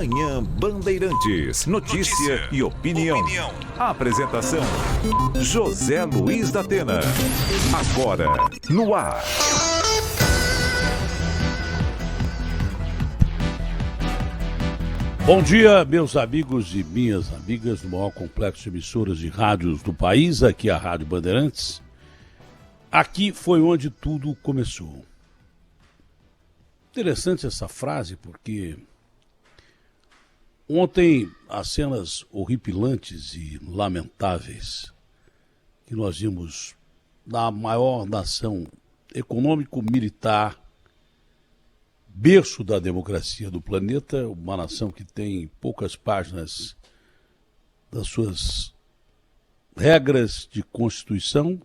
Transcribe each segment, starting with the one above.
Manhã Bandeirantes, notícia e opinião. A apresentação, José Luiz da Atena. Agora, no ar. Bom dia, meus amigos e minhas amigas do maior complexo de emissoras de rádios do país, aqui a Rádio Bandeirantes. Aqui foi onde tudo começou. Interessante essa frase porque ontem as cenas horripilantes e lamentáveis que nós vimos na maior nação econômico-militar, berço da democracia do planeta, uma nação que tem poucas páginas das suas regras de Constituição,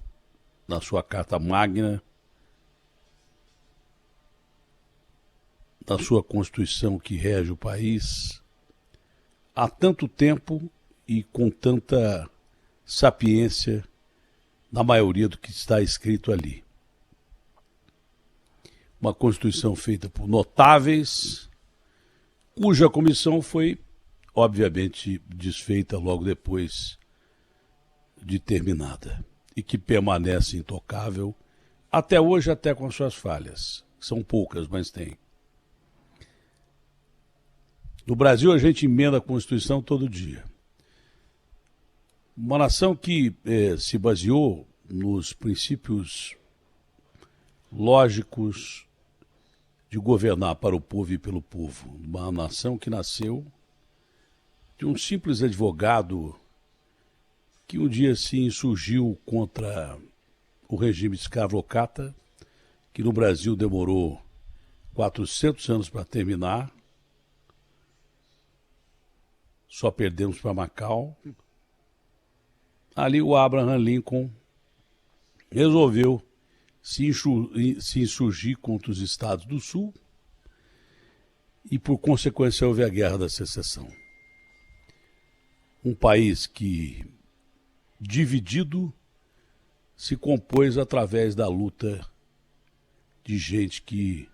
na sua Carta Magna, na sua Constituição que rege o país, há tanto tempo e com tanta sapiência na maioria do que está escrito ali. Uma Constituição feita por notáveis, cuja comissão foi, obviamente, desfeita logo depois de terminada e que permanece intocável até hoje, até com as suas falhas. São poucas, mas tem. No Brasil, a gente emenda a Constituição todo dia. Uma nação que se baseou nos princípios lógicos de governar para o povo e pelo povo. Uma nação que nasceu de um simples advogado que um dia se insurgiu contra o regime escravocrata, que no Brasil demorou 400 anos para terminar. Só perdemos para Macau. Ali o Abraham Lincoln resolveu se insurgir contra os estados do Sul e, por consequência, houve a Guerra da Secessão. Um país que, dividido, se compôs através da luta de gente que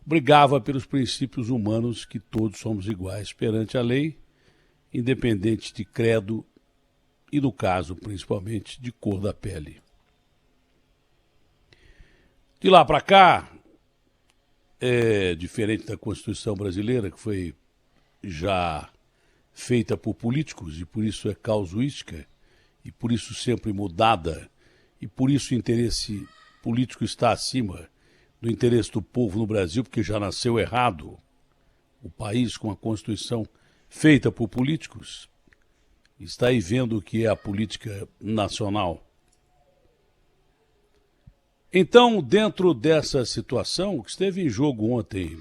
brigava pelos princípios humanos, que todos somos iguais perante a lei, independente de credo e, no caso, principalmente, de cor da pele. De lá para cá, é diferente da Constituição brasileira, que foi já feita por políticos e por isso é casuística e por isso sempre mudada e por isso o interesse político está acima do interesse do povo no Brasil, porque já nasceu errado o país com a Constituição feita por políticos. Está aí vendo o que é a política nacional. Então, dentro dessa situação que esteve em jogo ontem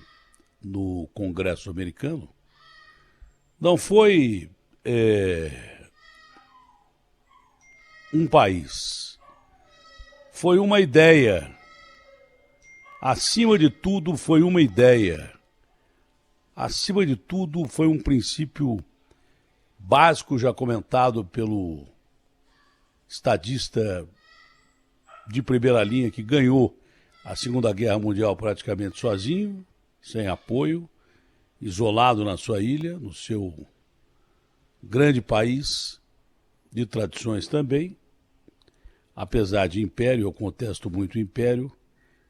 no Congresso americano, não foi um país, foi uma ideia. Acima de tudo, foi uma ideia. Acima de tudo, foi um princípio básico já comentado pelo estadista de primeira linha que ganhou a Segunda Guerra Mundial praticamente sozinho, sem apoio, isolado na sua ilha, no seu grande país, de tradições também. Apesar de império, eu contesto muito o império,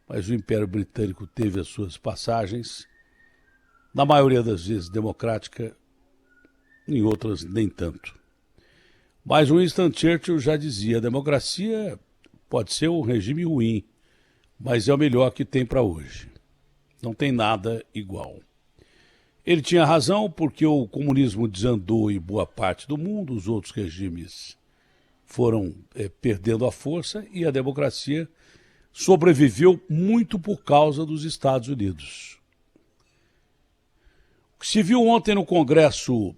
mas o Império Britânico teve as suas passagens, na maioria das vezes democrática, em outras nem tanto. Mas Winston Churchill já dizia, a democracia pode ser um regime ruim, mas é o melhor que tem para hoje. Não tem nada igual. Ele tinha razão porque o comunismo desandou em boa parte do mundo, os outros regimes foram perdendo a força e a democracia sobreviveu muito por causa dos Estados Unidos. O que se viu ontem no Congresso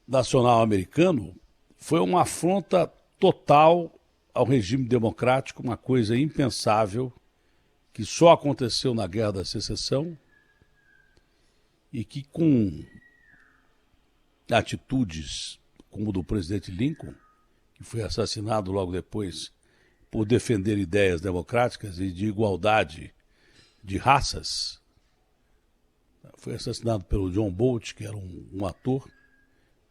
Nacional Americano foi uma afronta total ao regime democrático, uma coisa impensável, que só aconteceu na Guerra da Secessão e que, com atitudes como do presidente Lincoln, que foi assassinado logo depois por defender ideias democráticas e de igualdade de raças, Foi assassinado pelo John Bolt, que era um ator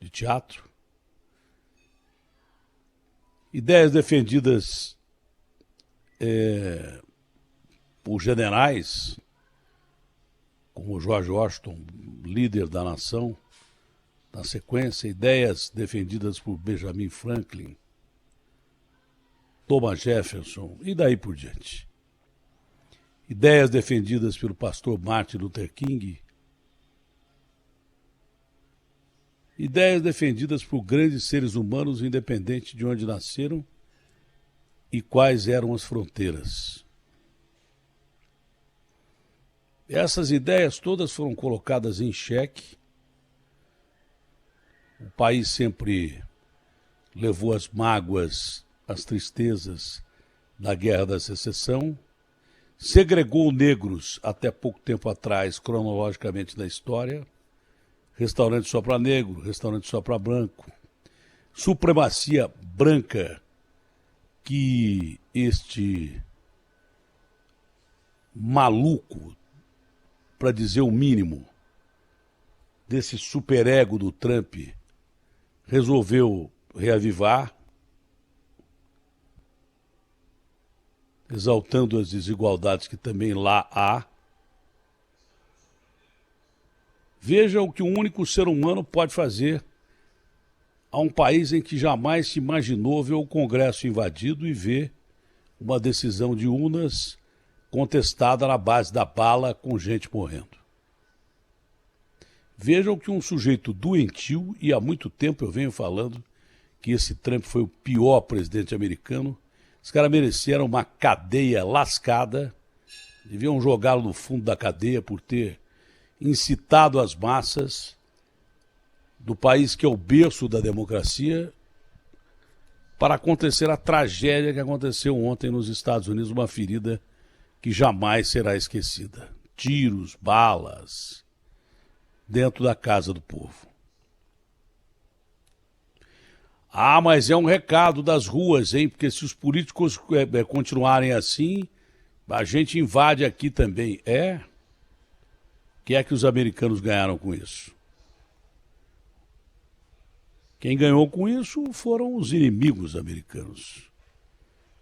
de teatro. Ideias defendidas por generais, como George Washington, líder da nação. Na sequência, ideias defendidas por Benjamin Franklin, Thomas Jefferson e daí por diante. Ideias defendidas pelo pastor Martin Luther King. Ideias defendidas por grandes seres humanos, independente de onde nasceram e quais eram as fronteiras. Essas ideias todas foram colocadas em xeque. O país sempre levou as mágoas, as tristezas da Guerra da Secessão, segregou negros até pouco tempo atrás, cronologicamente na história, restaurante só para negro, restaurante só para branco, supremacia branca que este maluco, para dizer o mínimo, desse superego do Trump, resolveu reavivar, exaltando as desigualdades que também lá há. Veja o que um único ser humano pode fazer a um país em que jamais se imaginou ver o Congresso invadido e ver uma decisão de urnas contestada na base da bala com gente morrendo. Vejam que um sujeito doentio, e há muito tempo eu venho falando que esse Trump foi o pior presidente americano, os caras mereceram uma cadeia lascada, deviam jogá-lo no fundo da cadeia por ter incitado as massas do país que é o berço da democracia para acontecer a tragédia que aconteceu ontem nos Estados Unidos, uma ferida que jamais será esquecida. Tiros, balas, dentro da casa do povo. Ah, mas é um recado das ruas, hein? Porque se os políticos continuarem assim, a gente invade aqui também. O que é que os americanos ganharam com isso? Quem ganhou com isso foram os inimigos americanos,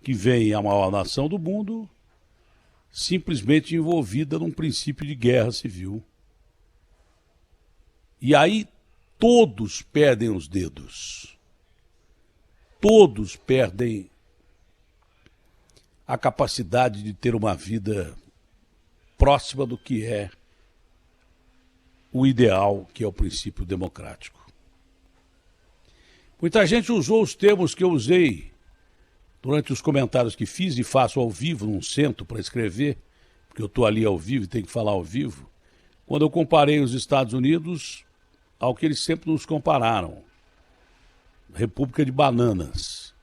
que veem a maior nação do mundo simplesmente envolvida num princípio de guerra civil. E aí todos perdem os dedos. Todos perdem a capacidade de ter uma vida próxima do que é o ideal, que é o princípio democrático. Muita gente usou os termos que eu usei durante os comentários que fiz e faço ao vivo, não sento para escrever, porque eu estou ali ao vivo e tenho que falar ao vivo, quando eu comparei os Estados Unidos ao que eles sempre nos compararam. República de bananas.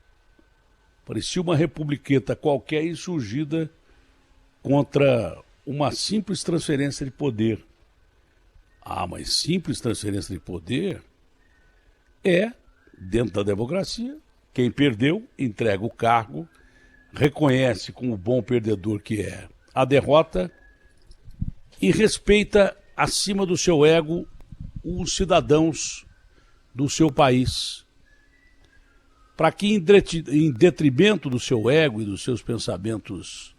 Parecia uma republiqueta qualquer insurgida contra uma simples transferência de poder. Ah, mas simples transferência de poder é, dentro da democracia, quem perdeu entrega o cargo, reconhece como bom perdedor que é a derrota e respeita acima do seu ego os cidadãos do seu país, para que em detrimento do seu ego e dos seus pensamentos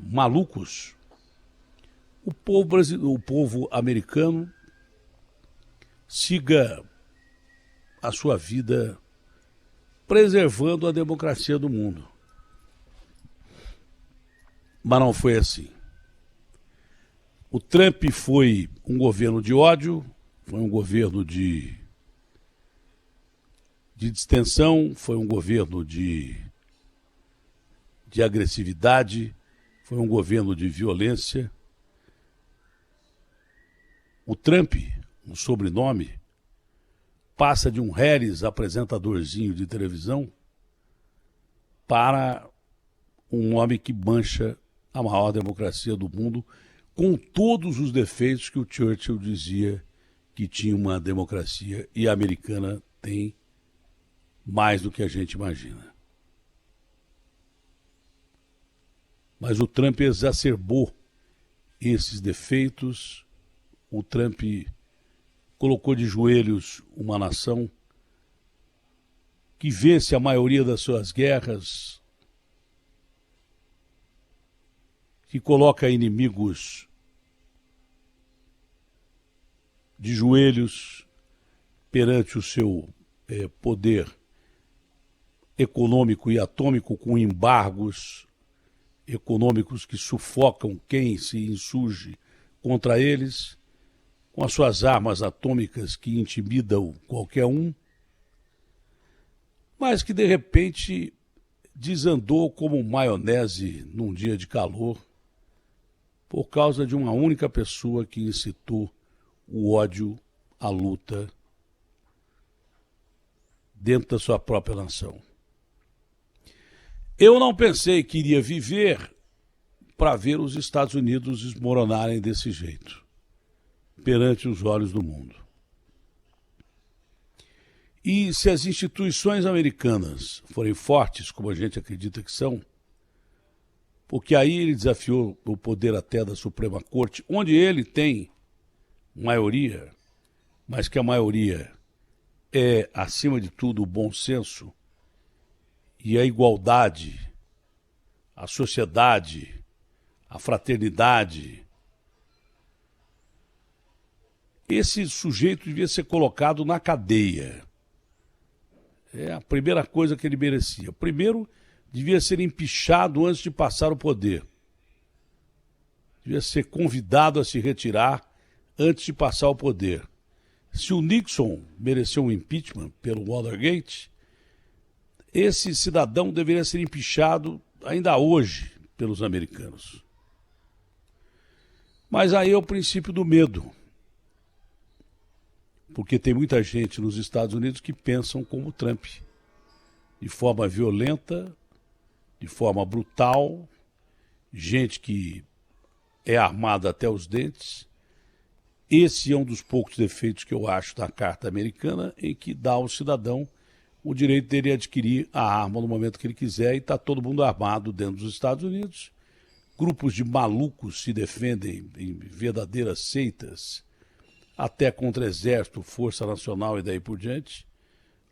malucos, o povo americano siga a sua vida preservando a democracia do mundo. Mas não foi assim. O Trump foi um governo de ódio, foi um governo de distensão, foi um governo de agressividade, foi um governo de violência. O Trump, um sobrenome, passa de um Harris apresentadorzinho de televisão para um homem que mancha a maior democracia do mundo, com todos os defeitos que o Churchill dizia que tinha uma democracia, e a americana tem mais do que a gente imagina. Mas o Trump exacerbou esses defeitos, o Trump colocou de joelhos uma nação que vence a maioria das suas guerras, que coloca inimigos de joelhos perante o seu poder econômico e atômico, com embargos econômicos que sufocam quem se insurge contra eles, com as suas armas atômicas que intimidam qualquer um, mas que de repente desandou como maionese num dia de calor por causa de uma única pessoa que incitou o ódio, a luta dentro da sua própria nação. Eu não pensei que iria viver para ver os Estados Unidos desmoronarem desse jeito, perante os olhos do mundo. E se as instituições americanas forem fortes, como a gente acredita que são, porque aí ele desafiou o poder até da Suprema Corte, onde ele tem maioria, mas que a maioria é, acima de tudo, o bom senso e a igualdade, a sociedade, a fraternidade. Esse sujeito devia ser colocado na cadeia. É a primeira coisa que ele merecia. Primeiro, devia ser empichado antes de passar o poder. Devia ser convidado a se retirar antes de passar o poder. Se o Nixon mereceu um impeachment pelo Watergate, esse cidadão deveria ser empichado ainda hoje pelos americanos. Mas aí é o princípio do medo. Porque tem muita gente nos Estados Unidos que pensam como Trump, de forma violenta, de forma brutal, gente que é armada até os dentes. Esse é um dos poucos defeitos que eu acho da Carta Americana, em que dá ao cidadão o direito dele adquirir a arma no momento que ele quiser, e está todo mundo armado dentro dos Estados Unidos. Grupos de malucos se defendem em verdadeiras seitas, até contra exército, força nacional e daí por diante.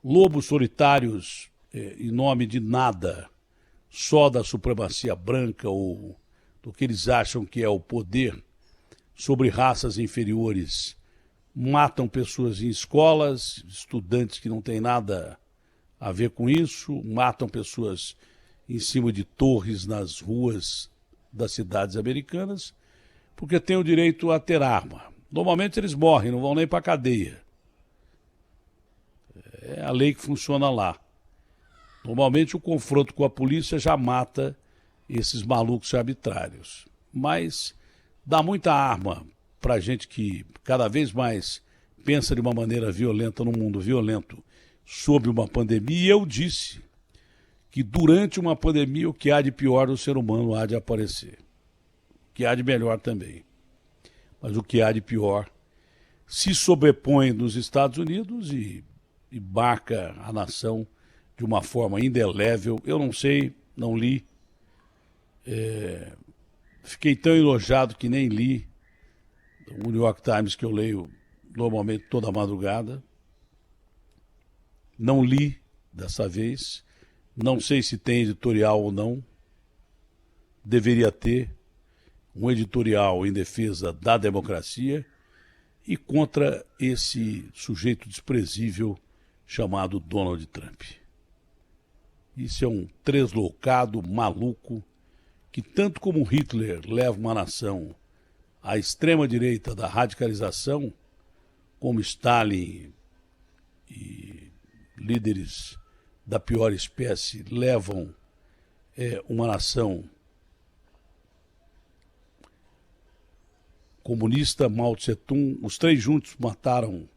Lobos solitários em nome de nada, só da supremacia branca ou do que eles acham que é o poder sobre raças inferiores, matam pessoas em escolas, estudantes que não têm nada a ver com isso, matam pessoas em cima de torres nas ruas das cidades americanas, porque têm o direito a ter arma. Normalmente eles morrem, não vão nem para a cadeia. É a lei que funciona lá. Normalmente o confronto com a polícia já mata esses malucos arbitrários. Mas dá muita arma para gente que cada vez mais pensa de uma maneira violenta no mundo violento sob uma pandemia. E eu disse que durante uma pandemia o que há de pior no ser humano há de aparecer. O que há de melhor também. Mas o que há de pior se sobrepõe nos Estados Unidos e marca a nação de uma forma indelével. Eu não sei, não li. Fiquei tão enojado que nem li o New York Times, que eu leio normalmente toda madrugada. Não li dessa vez. Não sei se tem editorial ou não. Deveria ter um editorial em defesa da democracia e contra esse sujeito desprezível chamado Donald Trump. Isso é um tresloucado maluco que, tanto como Hitler leva uma nação à extrema-direita da radicalização, como Stalin e líderes da pior espécie levam uma nação comunista, Mao Tse-tung, os três juntos mataram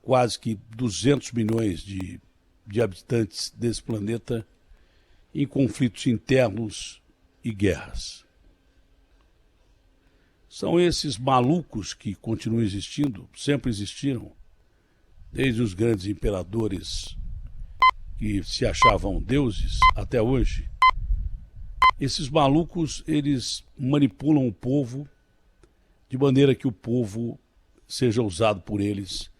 quase que 200 milhões de habitantes desse planeta em conflitos internos e guerras. São esses malucos que continuam existindo, sempre existiram, desde os grandes imperadores que se achavam deuses até hoje. Esses malucos, eles manipulam o povo de maneira que o povo seja usado por eles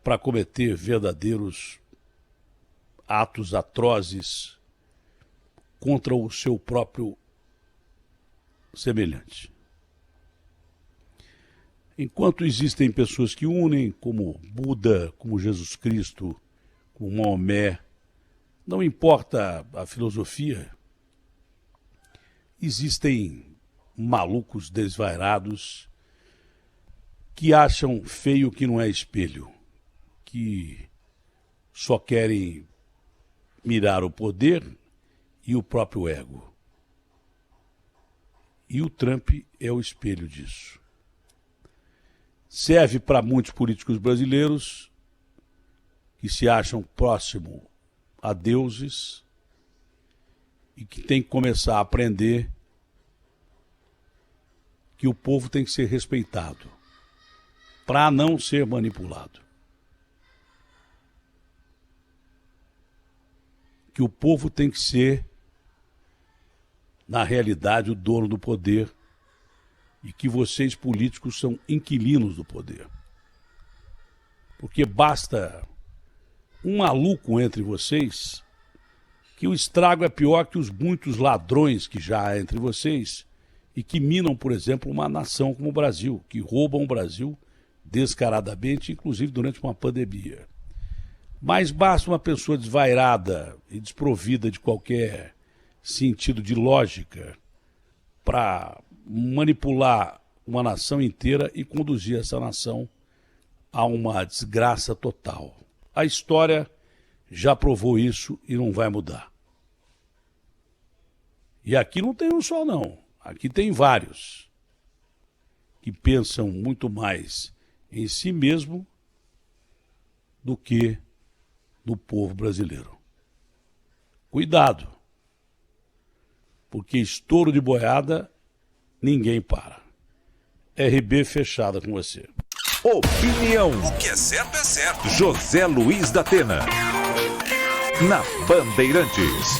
para cometer verdadeiros atos atrozes contra o seu próprio semelhante. Enquanto existem pessoas que unem, como Buda, como Jesus Cristo, como Maomé, não importa a filosofia, existem malucos desvairados que acham feio que não é espelho, que só querem mirar o poder e o próprio ego. E o Trump é o espelho disso. Serve para muitos políticos brasileiros que se acham próximos a deuses e que têm que começar a aprender que o povo tem que ser respeitado para não ser manipulado. Que o povo tem que ser, na realidade, o dono do poder e que vocês políticos são inquilinos do poder. Porque basta um maluco entre vocês que o estrago é pior que os muitos ladrões que já há entre vocês e que minam, por exemplo, uma nação como o Brasil, que roubam o Brasil descaradamente, inclusive durante uma pandemia. Mas basta uma pessoa desvairada e desprovida de qualquer sentido de lógica para manipular uma nação inteira e conduzir essa nação a uma desgraça total. A história já provou isso e não vai mudar. E aqui não tem um só, não. Aqui tem vários que pensam muito mais em si mesmo do que no povo brasileiro. Cuidado, porque estouro de boiada ninguém para. RB fechada com você. Opinião. O que é certo. José Luiz da Atena. Na Bandeirantes.